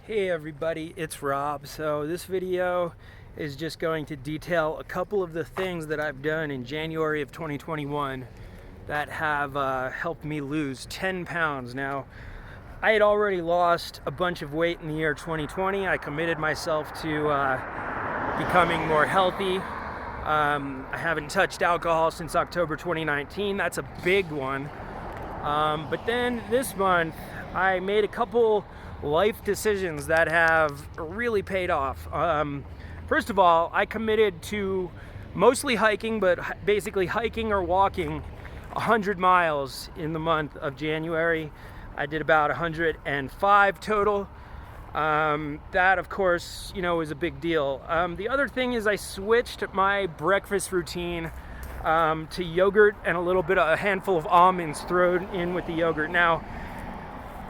Hey everybody, it's Rob. So this video is just going to detail a couple of the things that I've done in January of 2021 that have helped me lose 10 pounds. Now, I had already lost a bunch of weight in the year 2020. I committed myself to becoming more healthy. I haven't touched alcohol since October 2019. That's a big one. But then this month, I made a couple life decisions that have really paid off. First of all, I committed to mostly hiking, but basically hiking or walking 100 miles in the month of January. I did about 105 total. That, of course, is a big deal. The other thing is I switched my breakfast routine to yogurt and a handful of almonds thrown in with the yogurt. Now,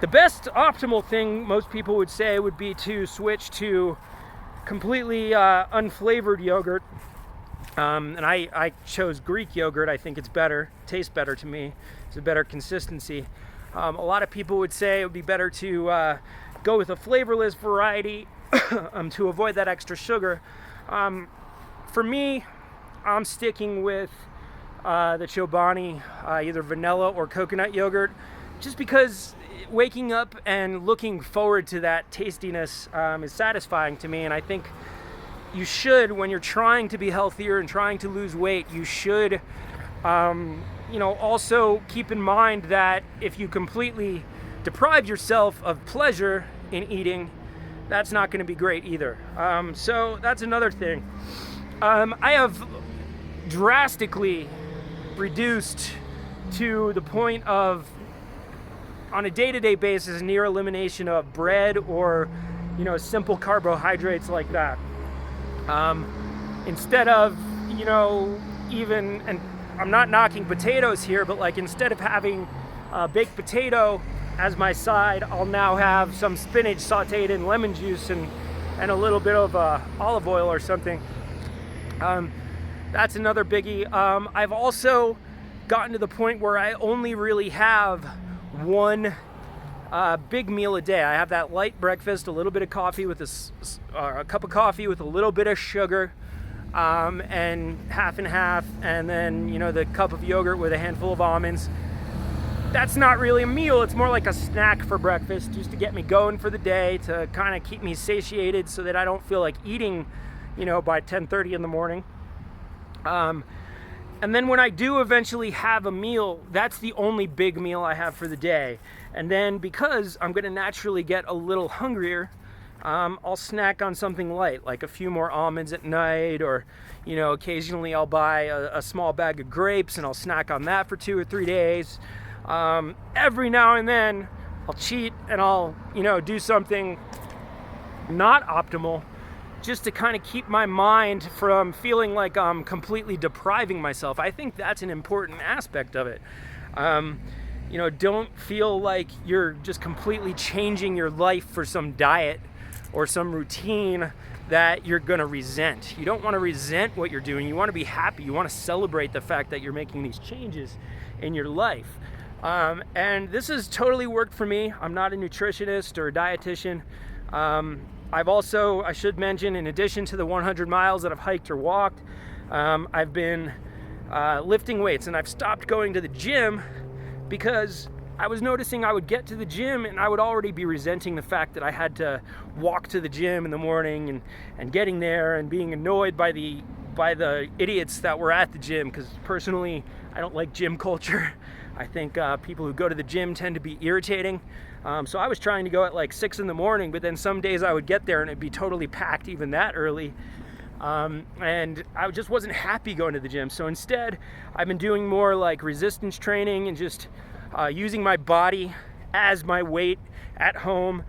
the best optimal thing most people would say would be to switch to completely unflavored yogurt. And I chose Greek yogurt. I think it's better, tastes better to me. It's a better consistency. A lot of people would say it would be better to go with a flavorless variety to avoid that extra sugar. For me, I'm sticking with the Chobani, either vanilla or coconut yogurt, just because waking up and looking forward to that tastiness is satisfying to me. And I think you should, when you're trying to be healthier and trying to lose weight, you should also keep in mind that if you completely deprive yourself of pleasure in eating, that's not going to be great either. So that's another thing. I have drastically reduced to the point of, on a day-to-day basis, near elimination of bread or simple carbohydrates like that. Instead of even, and I'm not knocking potatoes here, but like instead of having a baked potato as my side, I'll now have some spinach sauteed in lemon juice and a little bit of olive oil or something. That's another biggie. I've also gotten to the point where I only really have one big meal a day. I have that light breakfast, a little bit of coffee with a cup of coffee with a little bit of sugar, and half and half, and then the cup of yogurt with a handful of almonds. That's not really a meal. It's more like a snack for breakfast, just to get me going for the day, to kind of keep me satiated so that I don't feel like eating by 10:30 in the morning. And then when I do eventually have a meal, that's the only big meal I have for the day. And then because I'm going to naturally get a little hungrier, I'll snack on something light, like a few more almonds at night, or occasionally I'll buy a small bag of grapes and I'll snack on that for 2 or 3 days. Every now and then I'll cheat and I'll do something not optimal, just to kind of keep my mind from feeling like I'm completely depriving myself. I think that's an important aspect of it. Don't feel like you're just completely changing your life for some diet or some routine that you're gonna resent. You don't want to resent what you're doing. You want to be happy. You want to celebrate the fact that you're making these changes in your life. And this has totally worked for me. I'm not a nutritionist or a dietitian. I should mention, in addition to the 100 miles that I've hiked or walked, I've been lifting weights, and I've stopped going to the gym because I was noticing I would get to the gym and I would already be resenting the fact that I had to walk to the gym in the morning and getting there and being annoyed by the idiots that were at the gym, because personally, I don't like gym culture. I think people who go to the gym tend to be irritating. So I was trying to go at like 6 in the morning, but then some days I would get there and it'd be totally packed even that early. And I just wasn't happy going to the gym. So instead, I've been doing more like resistance training and just using my body as my weight at home.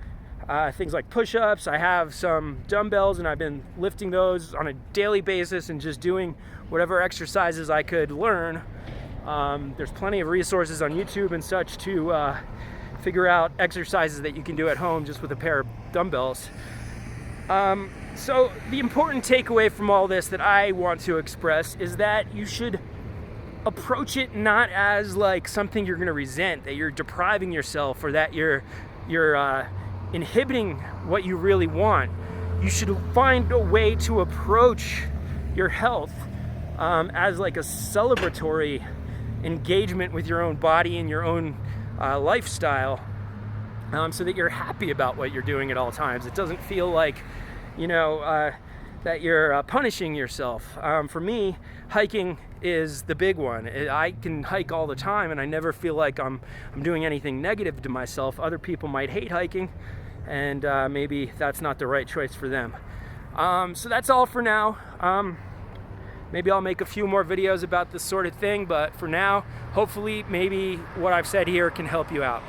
Things like push-ups. I have some dumbbells and I've been lifting those on a daily basis and just doing whatever exercises I could learn. There's plenty of resources on YouTube and such to figure out exercises that you can do at home just with a pair of dumbbells. So the important takeaway from all this that I want to express is that you should approach it not as like something you're going to resent, that you're depriving yourself, or that you're inhibiting what you really want. You should find a way to approach your health as like a celebratory engagement with your own body and your own lifestyle, so that you're happy about what you're doing at all times. It doesn't feel like, you know, that you're punishing yourself. For me, hiking is the big one. I can hike all the time and I never feel like I'm doing anything negative to myself. Other people might hate hiking, and maybe that's not the right choice for them. So that's all for now. Maybe I'll make a few more videos about this sort of thing, but for now, hopefully maybe what I've said here can help you out.